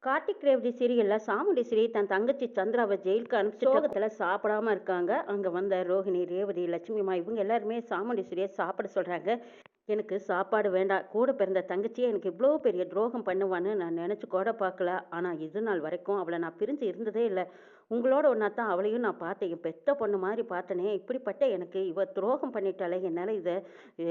கார்த்திக் ரேவதி சீரியல்ல சாமுண்டி ஸ்ரீ தன் தங்கச்சி சந்திராவை ஜெயிலுக்கு அனுப்பிச்சு சோகத்துல சாப்பிடாம இருக்காங்க. அங்க வந்த ரோஹிணி, ரேவதி, லட்சுமிமா இவங்க எல்லாருமே சாமுண்டி ஸ்ரீயை சாப்பிட சொல்றாங்க. எனக்கு சாப்பாடு வேண்டாம். கூட பிறந்த தங்கச்சியே எனக்கு இவ்வளோ பெரிய துரோகம் பண்ணுவான்னு நான் நினச்சி கூட பார்க்கல. ஆனால் இது நாள் வரைக்கும் அவளை நான் பிரிஞ்சு இருந்ததே இல்லை. உங்களோட ஒன்றா தான் அவளையும் நான் பார்த்தேன். என் பெத்த பொண்ணு மாதிரி பார்த்தனே. இப்படிப்பட்ட எனக்கு இவ துரோகம் பண்ணிட்டாலே என்னால் இதை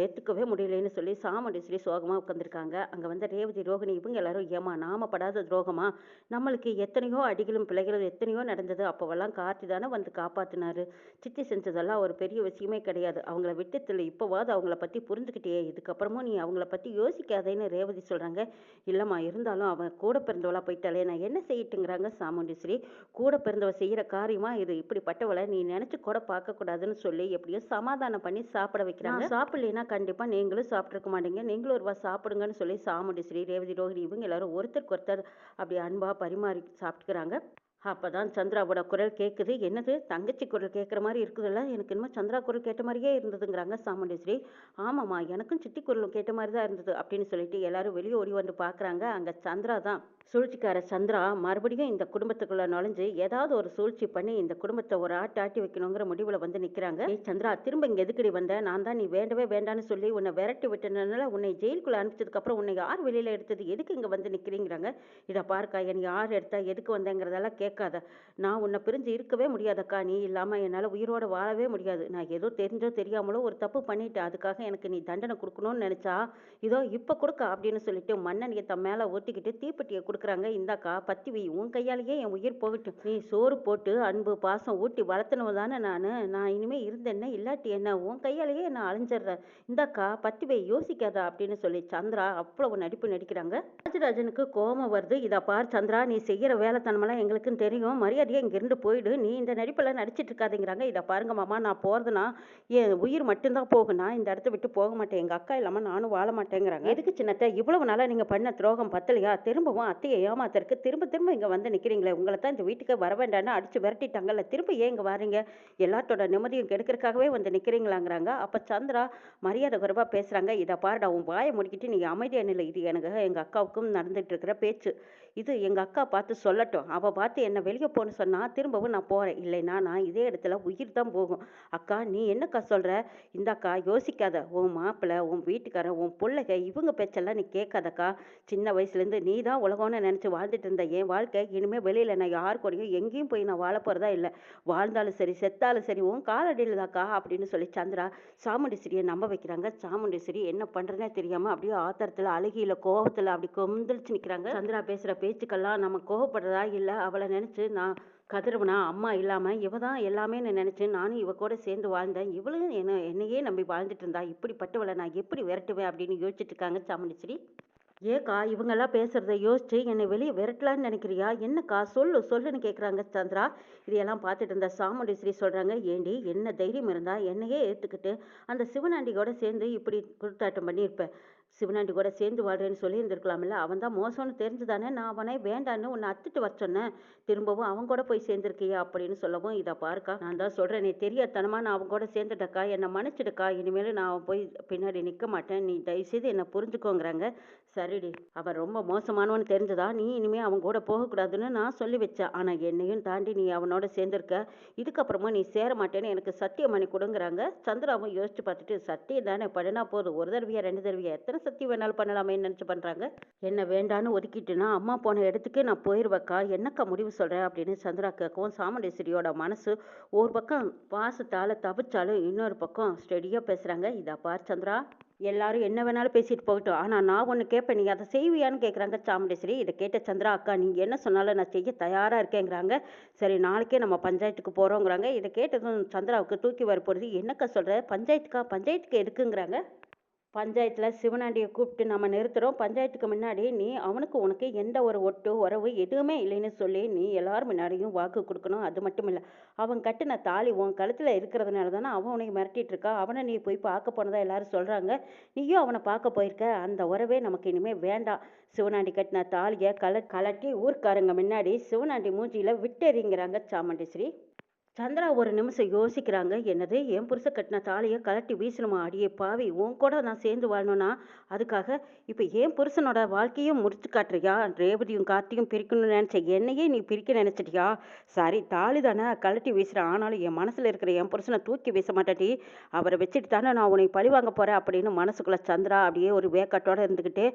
ஏற்றுக்கவே முடியலன்னு சொல்லி சாமுண்டீஸ்வரி சோகமாக உட்காந்துருக்காங்க. அங்கே வந்து ரேவதி, ரோகிணி இவங்க எல்லாரும் ஏமா நாம படாத துரோகமா? நம்மளுக்கு எத்தனையோ அடிகளும் பிள்ளைகளும் எத்தனையோ நடந்தது. அப்போவெல்லாம் கார்த்தி தானே வந்து காப்பாற்றினாரு. சித்தி செஞ்சதெல்லாம் ஒரு பெரிய விஷயமே கிடையாது. அவங்கள விட்டுத்தில் இப்போவாது அவங்கள பற்றி புரிஞ்சுக்கிட்டே இதுக்கப்புறமும் நீ அவங்கள பற்றி யோசிக்காதேன்னு ரேவதி சொல்கிறாங்க. இல்லைம்மா, இருந்தாலும் அவன் கூட பிறந்தவளா போயிட்டாலே நான் என்ன செய்யட்டுங்கிறாங்க சாமுண்டீஸ்வரி. கூட பிறந்தவ செய்கிற காரியமா இது? இப்படிப்பட்டவளை நீ நினச்சி கூட பார்க்கக்கூடாதுன்னு சொல்லி எப்படியோ சமாதானம் பண்ணி சாப்பிட வைக்கிறாங்க. சாப்பிடலைன்னா கண்டிப்பாக நீங்களும் சாப்பிட்ருக்க மாட்டீங்க, நீங்களும் ஒரு சாப்பிடுங்கன்னு சொல்லி சாமுண்டீஸ்வரி, ரேவதி, ரோஹிணி இவங்க எல்லாரும் ஒருத்தருக்கு ஒருத்தர் அப்படி அன்பாக பரிமாறி சாப்பிட்டுக்கிறாங்க. அப்பதான் சந்திராவோட குரல் கேட்குது. என்னது, தங்கச்சி குரல் கேட்குற மாதிரி இருக்குதுல்ல? எனக்கு இன்னும் சந்திரா குரல் கேட்ட மாதிரியே இருந்ததுங்கிறாங்க சாமுண்டீஸ்வரி. ஆமாம்மா, எனக்கும் சித்தி குரல் கேட்ட மாதிரி தான் இருந்தது அப்படின்னு சொல்லிட்டு எல்லாரும் வெளியே ஓடி வந்து பார்க்குறாங்க. அங்கே சந்திரா தான். சூழ்ச்சிக்கார சந்திரா மறுபடியும் இந்த குடும்பத்துக்குள்ள நுழைஞ்சு ஏதாவது ஒரு சூழ்ச்சி பண்ணி இந்த குடும்பத்தை ஒரு ஆட்டி வைக்கணுங்கிற முடிவில் வந்து நிற்கிறாங்க. ஏய் சந்திரா, திரும்ப இங்கே எதுக்கடி வந்த? நான் தான் நீ வேண்டவே வேண்டான்னு சொல்லி உன்னை விரட்டி விட்டனால உன்னை ஜெயிலுக்குள்ளே அனுப்பிச்சதுக்கப்புறம் உன்னை யார் வெளியில் எடுத்தது? எதுக்கு இங்கே வந்து நிற்கிறீங்கிறாங்க. இதை பார்க்கா, என்னை யார் எடுத்தா, எதுக்கு வந்தேங்கிறதெல்லாம் கேட்காத. நான் உன்னை பிரிஞ்சு இருக்கவே முடியாதக்கா. நீ இல்லாமல் என்னால் உயிரோடு வாழவே முடியாது. நான் ஏதோ தெரிஞ்சோ தெரியாமலோ ஒரு தப்பு பண்ணிட்டேன். அதுக்காக எனக்கு நீ தண்டனை கொடுக்கணும்னு நினச்சா இதோ இப்போ கொடுக்க அப்படின்னு சொல்லிட்டு மண்ணெண்ணியை தன் மேலே ஊற்றிக்கிட்டு தீப்பெட்டியை கொடுக்குறாங்க. இந்தாக்கா, பத்தி வை. உன் கையாலேயே என் உயிர் போகட்டும். நீ சோறு போட்டு அன்பு பாசம் ஊட்டி வளர்த்தனவு தானே நான் இனிமேல் இருந்தேன்னா இல்லாட்டி என்ன? உன் கையாலேயே நான் அழிஞ்சிடுறேன். இந்தாக்கா, பத்தி வை, யோசிக்காதா அப்படின்னு சொல்லி சந்திரா அவ்வளவு நடிப்பு நடிக்கிறாங்க. ராஜராஜனுக்கு கோபம் வருது. இதை பார் சந்திரா, நீ செய்கிற வேலைத்தனமெல்லாம் எங்களுக்குன்னு தெரியும். மரியாதையாக இங்கேருந்து போயிடு. நீ இந்த நடிப்பெல்லாம் நடிச்சிட்டு இருக்காதேங்கிறாங்க. இதை பாருங்க மாமா, நான் போகிறதுனா என் உயிர் மட்டும்தான் போகும். நான் இந்த இடத்த விட்டு போக மாட்டேன். எங்கள் அக்கா இல்லாமல் நானும் வாழ மாட்டேங்கிறாங்க. எதுக்கு சின்னத்தை, இவ்வளவு நாளாக நீங்கள் பண்ண துரோகம் பத்தலையா? திரும்பவும் அத்தையை ஏமாத்தருக்கு திரும்ப திரும்ப இங்கே வந்து நிற்கிறீங்களே. உங்களை தான் இந்த வீட்டுக்கு வர வேண்டான்னு அடித்து விரட்டிட்டாங்கல்ல, திரும்ப ஏன் இங்கே வரீங்க? எல்லாத்தோட நிம்மதியும் கெடுக்கிறதுக்காகவே வந்து நிற்கிறீங்களாங்கிறாங்க. அப்போ சந்திரா மரியாதை குறைவாக பேசுகிறாங்க. இதை பாருடா, உன் வாயை முடிக்கிட்டு நீ அமைதியாக நிலை. இது எனக்கு எங்கள் அக்காவுக்கும் நடந்துட்டு இருக்கிற பேச்சு. இது எங்கள் அக்கா பார்த்து சொல்லட்டும். அவள் பார்த்து என்னை வெளியே போன்னு சொன்னால் திரும்பவும் நான் போகிறேன். இல்லைன்னா நான் இதே இடத்துல உயிர் தான் போகும். அக்கா, நீ என்னக்கா சொல்கிற? இந்தாக்கா, யோசிக்காத. உன் மாப்பிள்ளை, உன் வீட்டுக்காரன், உன் பிள்ளைங்க இவங்க பேச்செல்லாம் நீ கேட்காதக்கா. சின்ன வயசுலேருந்து நீ தான் உலகம்னு நினச்சி வாழ்ந்துட்டு இருந்த என் வாழ்க்கை இனிமேல் வெளியில் நான் யார் கூடயும் எங்கேயும் போய் நான் வாழ போகிறதா இல்லை. வாழ்ந்தாலும் சரி செத்தாலும் சரி உன் காலடியில் தாக்கா அப்படின்னு சொல்லி சந்திரா சாமுண்டீஸ்வரியை நம்ப வைக்கிறாங்க. சாமுண்டீஸ்வரி என்ன பண்ணுறதுனே தெரியாமல் அப்படியே ஆத்திரத்தில், அழுகியில், கோபத்தில் அப்படி கொந்தளிச்சு நிற்கிறாங்க. சந்திரா பேசுகிற பேச்சுக்கெல்லாம் நம்ம கோவப்படுறதா இல்லை, அவளை நினச்சி நான் கதிரவனா அம்மா இல்லாமல் இவ தான் எல்லாமேன்னு நினச்சேன். நானும் இவ கூட சேர்ந்து வாழ்ந்தேன். இவளும் என்னையே நம்பி வாழ்ந்துட்டு இருந்தா. இப்படிப்பட்டவளை நான் எப்படி விரட்டுவேன் அப்படின்னு யோசிச்சுட்டு இருக்காங்க சாமுண்டீஸ்வரி. ஏக்கா, இவங்கெல்லாம் பேசுகிறத யோசிச்சு என்னை வெளியே விரட்டலான்னு நினைக்கிறியா? என்னக்கா, சொல்லுன்னு கேட்குறாங்க சந்திரா. இதையெல்லாம் பார்த்துட்டு இருந்த சாமுண்டீஸ்வரி சொல்கிறாங்க. ஏண்டி, என்ன தைரியம் இருந்தால் என்னையே ஏற்றுக்கிட்டு அந்த சிவனாண்டியோட சேர்ந்து இப்படி குருத்தாட்டம் பண்ணியிருப்பேன். சிவனாண்டி கூட சேர்ந்து வாழ்றேன்னு சொல்லி இருந்திருக்கலாம்ல. அவன் தான் மோசம்னு தெரிஞ்சு தானே நான் அவனே வேண்டான்னு உன்னை அத்துட்டு வர சொன்னேன். திரும்பவும் அவன் கூட போய் சேர்ந்துருக்கியா அப்படின்னு சொல்லவும், இதை பாருக்கா, நான் தான் சொல்கிறேன், நீ தெரியாதனமா நான் அவன் கூட சேர்ந்துட்டக்கா. என்னை மன்னிச்சிடுக்கா. இனிமேல் நான் அவன் போய் பின்னாடி நிற்க மாட்டேன். நீ தயவுசெய்து என்னை புரிஞ்சுக்கோங்கிறாங்க. சரிடி, அவன் ரொம்ப மோசமானவன்னு தெரிஞ்சதா நீ இனிமேல் அவன் கூட போகக்கூடாதுன்னு நான் சொல்லி வச்சேன். ஆனால் என்னையும் தாண்டி நீ அவனோட சேர்ந்துருக்க. இதுக்கப்புறமா நீ சேர மாட்டேன்னு எனக்கு சத்தியம் பண்ணி கொடுங்கிறாங்க. சந்திராவும் யோசிச்சு பார்த்துட்டு, சத்தியம் தானே பண்ணினா போதும். ஒரு தடவையா ரெண்டு தடவையா எத்தனை சத்தியம் வேணாலும் பண்ணலாமேன்னு நினச்சி பண்ணுறாங்க. என்ன வேண்டான்னு ஒதுக்கிட்டுனா அம்மா போன இடத்துக்கே நான் போயிடுவேக்கா. என்னக்கா முடிவு சொல்கிறேன் அப்படின்னு சந்திரா கேட்கவும், சாமுண்டீஸ்வரியோட மனசு ஒரு பக்கம் பாசத்தால் தவிச்சாலும் இன்னொரு பக்கம் ஸ்டெடியாக பேசுகிறாங்க. இதை பார் சந்திரா, எல்லாரும் என்ன வேணாலும் பேசிட்டு போகட்டும், ஆனால் நான் ஒன்று கேட்பேன், நீ அதை செய்வியான்னு கேட்குறாங்க சாமுண்டீஸ்வரி. இதை கேட்ட சந்திரா, அக்கா நீங்கள் என்ன சொன்னாலும் நான் செய்ய தயாராக இருக்கேங்கிறாங்க. சரி, நாளைக்கே நம்ம பஞ்சாயத்துக்கு போகிறோங்கிறாங்க. இதை கேட்டதும் சந்திராவுக்கு தூக்கி வரப்போகிறது. என்னக்கா சொல்கிற? பஞ்சாயத்துக்கு எதுக்குங்கிறாங்க. பஞ்சாயத்தில் சிவனாண்டியை கூப்பிட்டு நம்ம நிறுத்துகிறோம். பஞ்சாயத்துக்கு முன்னாடி நீ அவனுக்கு உனக்கு எந்த ஒரு ஒட்டு உறவு எதுவுமே இல்லைன்னு சொல்லி நீ எல்லாரும் முன்னாடியும் வாக்கு கொடுக்கணும். அது மட்டும் இல்லை, அவன் கட்டின தாலி உன் கழுத்தில் இருக்கிறதுனால தானே அவன் உனக்கு மிரட்டிட்டு இருக்கா. அவனை நீ போய் பார்க்க போனதா எல்லாரும் சொல்கிறாங்க. நீயும் அவனை பார்க்க போயிருக்க. அந்த உறவே நமக்கு இனிமேல் வேண்டாம். சிவனாண்டி கட்டின தாலியை கலட்டி ஊர்க்காரங்க முன்னாடி சிவனாண்டி மூஞ்சியில் விட்டெறிங்கிறாங்க சாமுண்டீஸ்வரி. சந்திரா ஒரு நிமிஷம் யோசிக்கிறாங்க. என்னது என் புருஷன் கட்டின தாலிய கழட்டி வீசணுமா? அடியே பாவி! உன் கூட நான் சேர்ந்து வாழணும்னா, அதுக்காக இப்ப என் புருஷனோட வாழ்க்கையும் முடிச்சு காட்டுறியா? ரேவதியும் கார்த்தியும் பிரிக்கணும்னு நெனச்ச என்னையே நீ பிரிக்க நெனச்சிட்டியா? சரி தாலி தானே கழட்டி வீசுறேன். ஆனாலும் என் மனசுல இருக்கிற என் புருஷன தூக்கி வீச மாட்டேன்டி. அவர வச்சுட்டு தானே நான் உன்னை பழிவாங்க போறேன் அப்படின்னு மனசுக்குள்ள சந்திரா அப்படியே ஒரு வேக்காட்டோட இருந்துகிட்டு,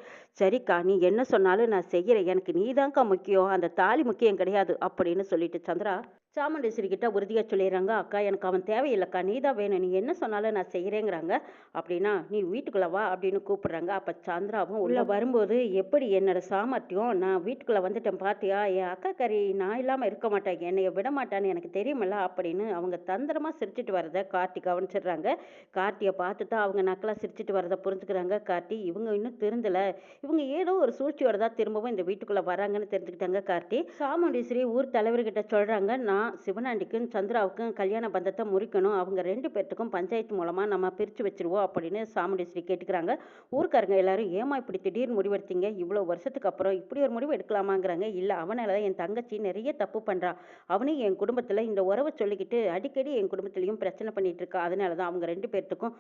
சரிக்கா நீ என்ன சொன்னாலும் நான் செய்யறேன். எனக்கு நீதான்க்கா முக்கியம். அந்த தாலி முக்கியம் கிடையாது அப்படின்னு சொல்லிட்டு சந்திரா சாமுண்டீஸ்வரி கிட்ட உறுதியா சொல்லிடுறாங்க. அக்கா எனக்கு அவன் தேவையில்லைக்கா. நீ தான் வேணும். நீ என்ன சொன்னாலும் நான் செய்கிறேங்கிறாங்க. அப்படின்னா நீ வீட்டுக்குள்ள வா அப்படின்னு கூப்பிடுறாங்க. அப்போ சந்திராவும் உள்ள வரும்போது எப்படி என்னோட சாமர்த்தியம் நான் வீட்டுக்குள்ள வந்துட்டேன் பார்த்தியா? என் அக்கா கறி நான் இல்லாமல் இருக்க மாட்டேன். என்னைய விட மாட்டான்னு எனக்கு தெரியுமில்ல அப்படின்னு அவங்க தந்திரமா சிரிச்சிட்டு வரதை கார்த்தி கவனிச்சிடுறாங்க. கார்த்தியை பார்த்து தான் அவங்க நக்கலாக சிரிச்சிட்டு வரதை புரிஞ்சுக்கிறாங்க. கார்த்தி இவங்க இன்னும் திருந்தலை. இவங்க ஏதோ ஒரு சூழ்ச்சியோட தான் திரும்பவும் இந்த வீட்டுக்குள்ள வராங்கன்னு தெரிஞ்சுக்கிட்டாங்க கார்த்தி. சாமுண்டீஸ்வரி ஊர் தலைவர்கிட்ட சொல்றாங்க, நான் சிவனாண்டிக்கும் சந்திராவுக்கும் கல்யாண பந்தத்தை முறிக்கணும். அவங்க 2 பேர்த்துக்கும் பஞ்சாயத்து மூலமா நம்ம பிரிச்சு வச்சிருவோம் அப்படின்னு சாமுண்டீஸ்வரி கேட்டுக்கிறாங்க. ஊர்க்காரங்க எல்லாரும் ஏமா இப்படி திடீர்னு முடிவெடுத்தீங்க? இவ்வளவு வருஷத்துக்கு அப்புறம் இப்படி ஒரு முடிவு எடுக்கலாமாங்கிறாங்க. இல்ல அவனால தான் என் தங்கச்சி நிறைய தப்பு பண்றா. அவனையும் என் குடும்பத்துல இந்த உறவை சொல்லிக்கிட்டு அடிக்கடி என் குடும்பத்திலையும் பிரச்சனை பண்ணிட்டு இருக்கா. அதனால தான் அவங்க 2 பேர்த்துக்கும்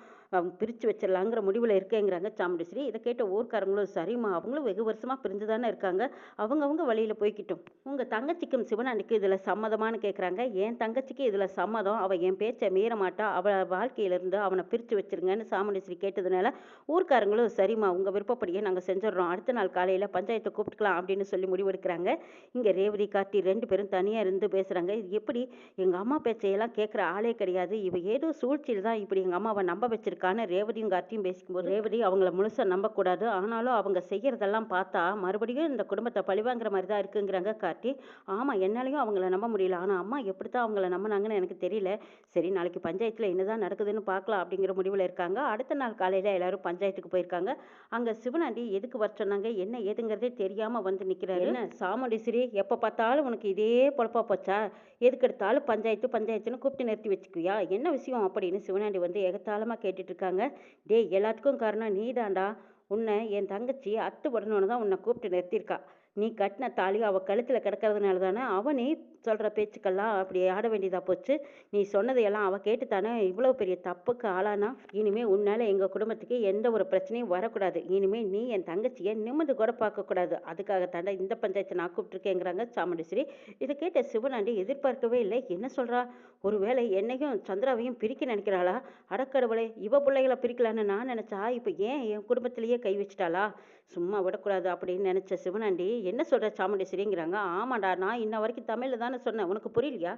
பிரிச்சு வச்சிடலாங்கிற முடிவுல இருக்கேங்கிறாங்க சாமுண்டீஸ்வரி. இதை கேட்ட ஊர்க்காரங்களும் சரிம்மா அவங்களும் வெகு வருஷமா பிரிஞ்சு தானே இருக்காங்க. அவங்கவங்க வழியில போய்க்கிட்டும். உங்க தங்கச்சிக்கும் சிவனாண்டிக்கும் இதுல சம்மதமான்னு கேட்குறாங்க. என் தங்கச்சிக்கு இதுல சம்மதம். அவ என் பேச்சை மீற மாட்டா. அவ வாழ்க்கையிலிருந்து அவனை பிரிச்சு வச்சிருங்கன்னு சாமுண்டீஸ்வரி கேட்டதுனால ஊர்க்காரங்களும் சரிம்மா உங்க விருப்பப்படியே நாங்க செஞ்சிடறோம். அடுத்த நாள் காலையில பஞ்சாயத்தை கூப்பிட்டுக்கலாம் அப்படின்னு சொல்லி முடிவெடுக்கிறாங்க. இங்க ரேவதி கார்த்தி 2 பேரும் தனியா இருந்து பேசுறாங்க. இது எப்படி எங்க அம்மா பேச்சையெல்லாம் கேட்குற ஆளே கிடையாது. இவ ஏதோ சூழ்ச்சியில் தான் இப்படி எங்க அம்மாவை நம்ப வச்சிருக்கான்னு ரேவதியும் கார்த்தியும் பேசிக்கும்போது ரேவதி அவங்கள முழுசா நம்பக்கூடாது. ஆனாலும் அவங்க செய்யறதெல்லாம் பார்த்தா மறுபடியும் இந்த குடும்பத்தை பழிவாங்கிற மாதிரி தான் இருக்குங்கிறாங்க கார்த்தி. ஆமா என்னாலையும் அவங்கள நம்ப முடியல. ஆனா அம்மா எப்படித்தான் அவங்கள நம்பினாங்கன்னு எனக்கு தெரியல. சரி நாளைக்கு பஞ்சாயத்துல என்னதான் நடக்குதுன்னு பார்க்கலாம் அப்படிங்கிற முடிவுல இருக்காங்க. அடுத்த நாள் காலையில எல்லாரும் பஞ்சாயத்துக்கு போயிருக்காங்க. அங்க சிவனாண்டி எதுக்கு வர சொன்னாங்க என்ன ஏதுங்கிறதே தெரியாம வந்து நிக்கிறாரு. என்ன சாமுண்டீஸ்வரி எப்ப பார்த்தாலும் உனக்கு இதே பொழப்பா போச்சா? எதுக்கெடுத்தாலும் பஞ்சாயத்து பஞ்சாயத்துன்னு கூப்பிட்டு நிறுத்தி வச்சுக்குவியா? என்ன விஷயம் அப்படின்னு சிவனாண்டி வந்து எகத்தாளமா கேட்டுட்டு இருக்காங்க. டேய் எல்லாத்துக்கும் காரணம் நீதான்டா. உன்னை என் தங்கச்சி அத்து விடணும்னு தான் உன்னை கூப்பிட்டு நிறுத்தியிருக்கா. நீ கட்டின தாலி அவ கழுத்துல கிடக்கிறதுனால தானே அவனே சொல்ற பேச்சுக்கெல்லாம் அப்படி ஆட வேண்டியதா போச்சு. நீ சொன்னதையெல்லாம் அவ கேட்டு தானே இவ்வளவு பெரிய தப்புக்கு ஆளானா. இனிமே உன்னால எங்க குடும்பத்துக்கு எந்த ஒரு பிரச்சனையும் வரக்கூடாது. இனிமே நீ என் தங்கச்சியை நிமிர்ந்து கூட பார்க்க கூடாது. அதுக்காக தாண்டா இந்த பஞ்சாயத்தை நான் கூப்பிட்டுருக்கேங்கிறாங்க சாமுண்டீஸ்வரி. இதை கேட்ட சிவனாண்டி எதிர்பார்க்கவே இல்லை. என்ன சொல்றா? ஒருவேளை என்னையும் சந்திராவையும் பிரிக்க நினைக்கிறாளா? அடக்கடவுளே இவ பிள்ளைகளை பிரிக்கலான்னு நான் நினைச்சா இப்ப ஏன் என் குடும்பத்திலேயே கை வச்சிட்டாளா? சும்மா விடக்கூடாது அப்படின்னு நினைச்ச சிவனாண்டி என்ன சொல்ற சாமுண்டீஸ்வரிங்கிறாங்க. ஆமாடா நான் இன்ன வரைக்கும் தமிழ்ல தானே சொன்னேன். உனக்கு புரியலையா?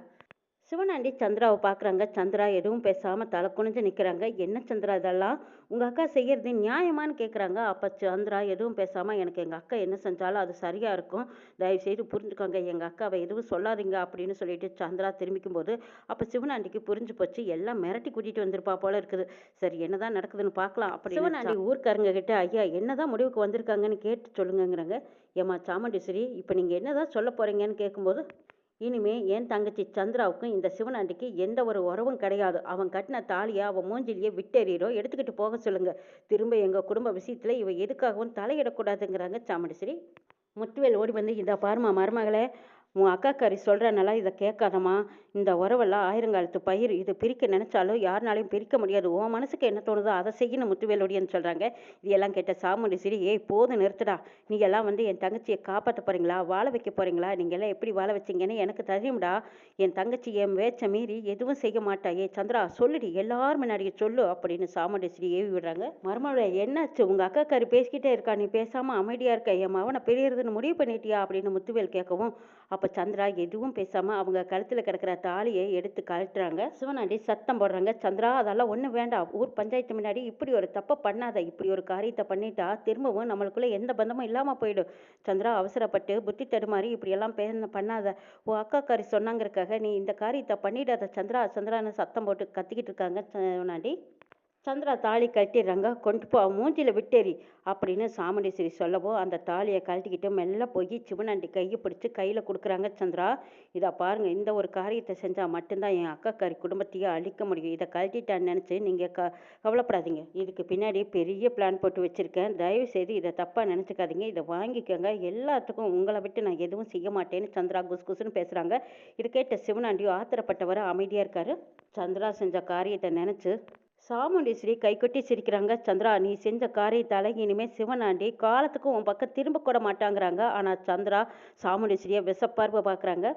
சிவனாண்டி சந்திராவை பார்க்குறாங்க. சந்திரா எதுவும் பேசாம தலை குனிஞ்சு நிற்கிறாங்க. என்ன சந்திரா இதெல்லாம்? உங்க அக்கா செய்யறது நியாயமான்னு கேட்குறாங்க. அப்ப சந்திரா எதுவும் பேசாம எனக்கு எங்க அக்கா என்ன செஞ்சாலும் அது சரியா இருக்கும். தயவு செய்து புரிஞ்சுக்கோங்க. எங்க அக்காவை எதுவும் சொல்லாதீங்க அப்படின்னு சொல்லிட்டு சந்திரா திரும்பிக்கும் போது அப்ப சிவனாண்டிக்கு புரிஞ்சு போச்சு. எல்லாம் மிரட்டி கூட்டிட்டு வந்திருப்பா போல இருக்குது. சரி என்னதான் நடக்குதுன்னு பார்க்கலாம் அப்படின்னு சிவனாண்டி ஊர்க்காரங்க கிட்ட ஐயா என்னதான் முடிவுக்கு வந்திருக்காங்கன்னு கேட்டு சொல்லுங்கங்கிறாங்க. ஏமா சாமுண்டீஸ்வரி இப்ப நீங்க என்னதான் சொல்ல போறீங்கன்னு கேட்கும்போது இனிமே என் தங்கச்சி சந்திராவுக்கும் இந்த சிவனாண்டிக்கு எந்த ஒரு உறவும் கிடையாது. அவன் கட்டின தாலியை அவன் மூஞ்சிலேயே விட்டெறிகிறோம் எடுத்துக்கிட்டு போக சொல்லுங்க. திரும்ப எங்க குடும்ப விஷயத்துல இவ எதுக்காகவும் தலையிடக்கூடாதுங்கிறாங்க சாமுண்டீஸ்வரி. முத்துவேல் ஓடி வந்து இதை பாருமா மருமகளே உன் அக்காக்காரி சொல்கிறனால இதை கேட்காதம்மா. இந்த உறவெல்லாம் ஆயிரங்காலத்து பயிர். இது பிரிக்க நினச்சாலும் யாருனாலையும் பிரிக்க முடியாது. உன் மனசுக்கு என்ன தோணுதோ அதை செய்யணும் முத்துவேலோடின்னு சொல்கிறாங்க. இதெல்லாம் கேட்ட சாமுண்டீஸ்வரி ஏய் போதும் நிறுத்துடா. நீங்கள் எல்லாம் வந்து என் தங்கச்சியை காப்பாற்ற போகிறீங்களா? வாழ வைக்க போகிறீங்களா? நீங்கள் எல்லாம் எப்படி வாழ வச்சிங்கன்னு எனக்கு தெரியும்டா. என் தங்கச்சி என் வேச்ச மீறி எதுவும் செய்ய மாட்டா. ஏ சந்திரா சொல்லுடி எல்லாரும் முன்னாடியே சொல்லு அப்படின்னு சாமுண்டீஸ்வரி ஏவி விடுறாங்க. மருமகளே என்னாச்சு? உங்கள் அக்காக்காரி பேசிக்கிட்டே இருக்கா. நீ பேசாமல் அமைதியாக இருக்க. என் மவனை பிரியறதுன்னு முடிவு பண்ணிட்டியா அப்படின்னு முத்துவேல் கேட்கவும் அப்போ சந்திரா எதுவும் பேசாமல் அவங்க கழுத்தில் கிடக்கிற தாலியை எடுத்து கழட்டுறாங்க. சிவனாண்டி சத்தம் போடுறாங்க. சந்திரா அதெல்லாம் ஒன்றும் வேண்டாம். ஊர் பஞ்சாயத்து முன்னாடி இப்படி ஒரு தப்பை பண்ணாத. இப்படி ஒரு காரியத்தை பண்ணிட்டா திரும்பவும் நம்மளுக்குள்ளே எந்த பந்தமும் இல்லாமல் போயிடும். சந்திரா அவசரப்பட்டு புத்தி தடுமாறி இப்படியெல்லாம் பண்ணாத. ஓ அக்காக்காரி சொன்னாங்கிறக்காக நீ இந்த காரியத்தை பண்ணிடாத சந்திரா சந்திரான்னு சத்தம் போட்டு கத்திக்கிட்டு இருக்காங்க சிவனாண்டி. சந்திரா தாலி கழட்டிடுறாங்க. கொண்டு போ மூஞ்சில விட்டேறி அப்படின்னு சாமுண்டீஸ்வரி சொல்லவும் அந்த தாலியை கழட்டிக்கிட்டு மெல்ல போய் சிவனாண்டி கையை பிடிச்சி கையில் கொடுக்குறாங்க சந்திரா. இதை பாருங்க, இந்த ஒரு காரியத்தை செஞ்சால் மட்டும்தான் என் அக்காக்காரி குடும்பத்தையே அழிக்க முடியும். இதை கழட்டிட்டான்னு நினச்சி நீங்கள் கவலைப்படாதீங்க. இதுக்கு பின்னாடி பெரிய பிளான் போட்டு வச்சுருக்கேன். தயவு செய்து இதை தப்பாக நினச்சிக்காதீங்க. இதை வாங்கிக்கோங்க. எல்லாத்துக்கும் உங்களை விட்டு நான் எதுவும் செய்ய மாட்டேன்னு சந்திரா குசு குசுன்னு பேசுகிறாங்க. இது கேட்ட சிவனாண்டியும் ஆத்திரப்பட்டவரை அமைதியாக இருக்காரு. சந்திரா செஞ்ச காரியத்தை நினச்சி சாமுண்டீஸ்வரி கைகொட்டி சிரிக்கிறாங்க. சந்திரா, நீ செஞ்ச காரியத்தால இனிமே சிவனாண்டி காலத்துக்கும் உன் பக்கம் திரும்ப கூட மாட்டாங்கிறாங்க. ஆனால் சந்திரா சாமுண்டீஸ்வரியை விஷப்பார்வை பார்க்குறாங்க.